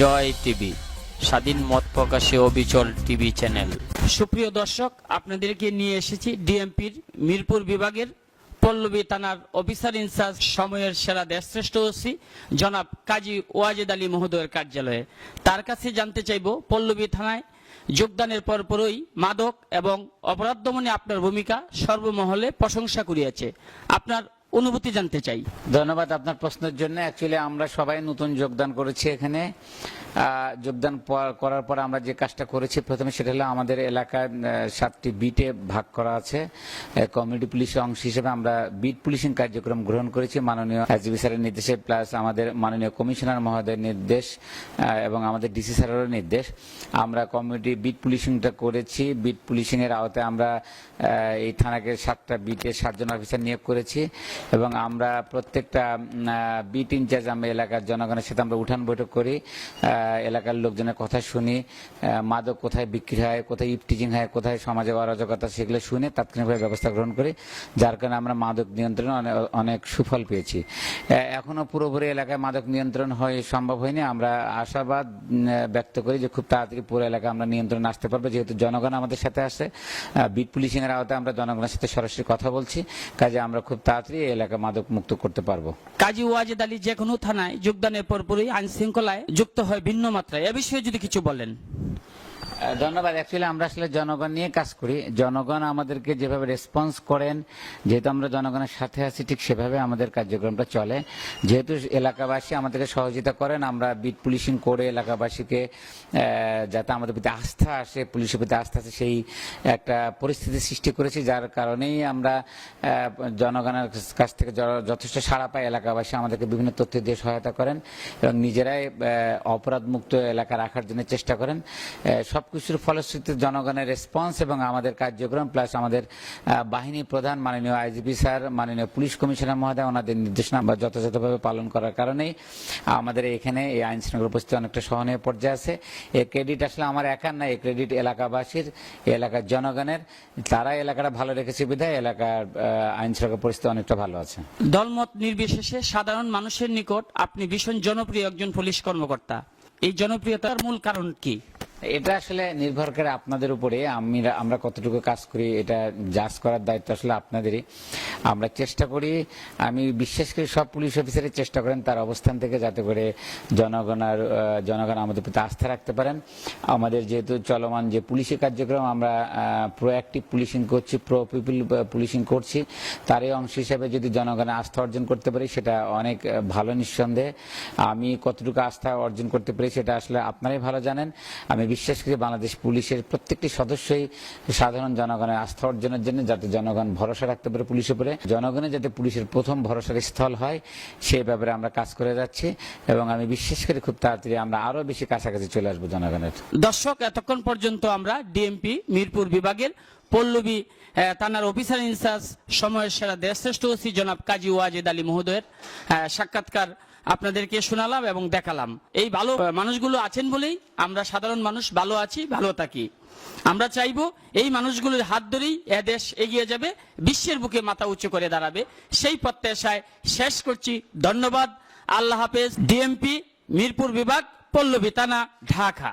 জয় TV, স্বাধীন মত প্রকাশে অবিচল টিভি চ্যানেল। সুপ্রিয় দর্শক, আপনাদেরকে নিয়ে এসেছি ডিএমপির মিরপুর বিভাগের পল্লবী থানার অফিসার ইনচার্জ, সময়ের সেরা দেশশ্রেষ্ঠ ওসি জনাব কাজী ওয়াজেদ আলী মহোদয়ের কার্যালয়ে। তার কাছে জানতে চাইব, পল্লবী থানায় যোগদানের পরপরই মাদক এবং অপরাধ দমনে আপনার ভূমিকা সর্বমহলে প্রশংসা কুড়িয়েছে। আপনার অনুভূতি জানতে চাই। ধন্যবাদ আপনার প্রশ্নের জন্য। অ্যাকচুয়ালি আমরা সবাই নতুন যোগদান করেছি এখানে। যোগদান করার পর আমরা যে কাজটা করেছি, প্রথমে সেটা হলো আমাদের এলাকার 7টি বিটে ভাগ করা আছে। কমিউনিটি পুলিশের অংশ হিসেবে আমরা বিট পুলিশিং কার্যক্রম গ্রহণ করেছি মাননীয় এসডিপি স্যারের নির্দেশে, প্লাস আমাদের মাননীয় কমিশনার মহোদয়ের নির্দেশ এবং আমাদের ডিসি স্যারেরও নির্দেশ। আমরা কমিউনিটি বিট পুলিশিংটা করেছি। বিট পুলিশিং এর আওতায় আমরা এই থানাকে 7টা বিটে 7 জন অফিসার নিয়োগ করেছি এবং আমরা প্রত্যেকটা বিট ইনচার্জ আমরা এলাকার জনগণের সাথে আমরা উঠান বৈঠক করি, এলাকার লোকজনের কথা শুনি, মাদক কোথায় বিক্রি হয়, কোথায় ইফটিজিং হয়, কোথায় সমাজে অরাজকতা, সেগুলো শুনে তাৎক্ষণিকভাবে ব্যবস্থা গ্রহণ করি, যার কারণে আমরা মাদক নিয়ন্ত্রণে অনেক সুফল পেয়েছি। এখনো পুরোপুরি এলাকায় মাদক নিয়ন্ত্রণ সম্ভব হয়নি। আমরা আশাবাদ ব্যক্ত করি যে খুব তাড়াতাড়ি পুরো এলাকা আমরা নিয়ন্ত্রণে আসতে পারবো, যেহেতু জনগণ আমাদের সাথে আসে। বিট পুলিশিং এর আওতায় আমরা জনগণের সাথে সরাসরি কথা বলছি, কাজে আমরা খুব তাড়াতাড়ি এই এলাকা মাদক মুক্ত করতে পারবো। কাজী ওয়াজেদ আলী যে কোনো থানায় যোগদানের পরপরই আইন শৃঙ্খলায় যুক্ত হয় ভিন্ন মাত্রায়, এ বিষয়ে যদি কিছু বলেন। ধন্যবাদ। অ্যাকচুয়ালি আমরা আসলে জনগণ নিয়ে কাজ করি। জনগণ আমাদেরকে যেভাবে রেসপন্স করেন, যেহেতু আমরা জনগণের সাথে আছি, ঠিক সেভাবে আমাদের কার্যক্রমটা চলে। যেহেতু এলাকাবাসী আমাদেরকে সহযোগিতা করেন, আমরা বিট পুলিশিং করে এলাকাবাসীকে যাতে আমাদের প্রতি আস্থা আসে, পুলিশের প্রতি আস্থা আসে, সেই একটা পরিস্থিতি সৃষ্টি করেছি, যার কারণেই আমরা জনগণের কাছ থেকে যথেষ্ট সাড়া পাই। এলাকাবাসী আমাদেরকে বিভিন্ন তথ্য দিয়ে সহায়তা করেন এবং নিজেরাই অপরাধ মুক্ত এলাকা রাখার জন্য চেষ্টা করেন। সবকিছুর ফলশ্রুতিতে জনগণের রেসপন্স এবং আমাদের কার্যক্রম, প্লাস আমাদের বাহিনী প্রধান মাননীয় আইজিপি স্যার, মাননীয় পুলিশ কমিশনার মহোদয়, ওনাদের নির্দেশনা যথাযথভাবে পালন করার কারণেই আমাদের এখানে এই আইন শৃঙ্খলা পরিস্থিতি অনেকটা সহনীয় পর্যায়ে আছে। এই ক্রেডিট আসলে আমার একার না, এই ক্রেডিট এলাকাবাসীর, এলাকার জনগণের। তারা এলাকাটা ভালো রেখেছে বিধায় এলাকার আইন শৃঙ্খলা পরিস্থিতি অনেকটা ভালো আছে। দলমত নির্বিশেষে সাধারণ মানুষের নিকট আপনি ভীষণ জনপ্রিয় একজন পুলিশ কর্মকর্তা। এই জনপ্রিয়তার মূল কারণ কি? এটা আসলে নির্ভর করে আপনাদের উপরে। আমরা কতটুকু কাজ করি এটা জাজ করার দায়িত্ব আসলে আপনাদেরই। আমরা চেষ্টা করি, আমি বিশ্বাস করি সব পুলিশ অফিসারই চেষ্টা করেন তার অবস্থান থেকে, যাতে করে জনগণ আমাদের প্রতি আস্থা রাখতে পারেন। আমাদের যেহেতু চলমান যে পুলিশি কার্যক্রম, আমরা প্রোঅ্যাক্টিভ পুলিশিং করছি, প্রো পিপল পুলিশিং করছি, তারই অংশ হিসেবে যদি জনগণের আস্থা অর্জন করতে পারি সেটা অনেক ভালো। নিঃসন্দেহে আমি কতটুকু আস্থা অর্জন করতে পারি সেটা আসলে আপনারাই ভালো জানেন। আমি বিশ্বাস করি বাংলাদেশ পুলিশের প্রত্যেকটি সদস্যই সাধারণ জনগণের আস্থা অর্জনের জন্য, যাতে জনগণ ভরসা রাখতে পারে পুলিশের উপরে, জনগণের যাতে পুলিশের প্রথম ভরসার স্থল হয়, সেই ব্যাপারে আমরা কাজ করে যাচ্ছি এবং আমি বিশ্বাস করি খুব তাড়াতাড়ি আমরা আরো বেশি কাছাকাছি চলে আসবো জনগণের। দর্শক, এতক্ষণ পর্যন্ত আমরা ডিএমপি মিরপুর বিভাগের পল্লবী থানার অফিসার ইনচার্জ, সময়ের সেরা দেশশ্রেষ্ঠ ওসি জনাব কাজী ওয়াজেদ আলী মহোদয়ের সাক্ষাৎকার আপনাদেরকে শোনালাম এবং দেখালাম। এই ভালো মানুষগুলো আছেন বলেই আমরা সাধারণ মানুষ ভালো আছি, ভালো থাকি। আমরা চাইবো এই মানুষগুলোর হাত ধরেই এ দেশ এগিয়ে যাবে, বিশ্বের বুকে মাথা উঁচু করে দাঁড়াবে। সেই প্রত্যাশায় শেষ করছি। ধন্যবাদ। আল্লাহ হাফেজ। ডিএমপি মিরপুর বিভাগ, পল্লবী থানা, ঢাকা।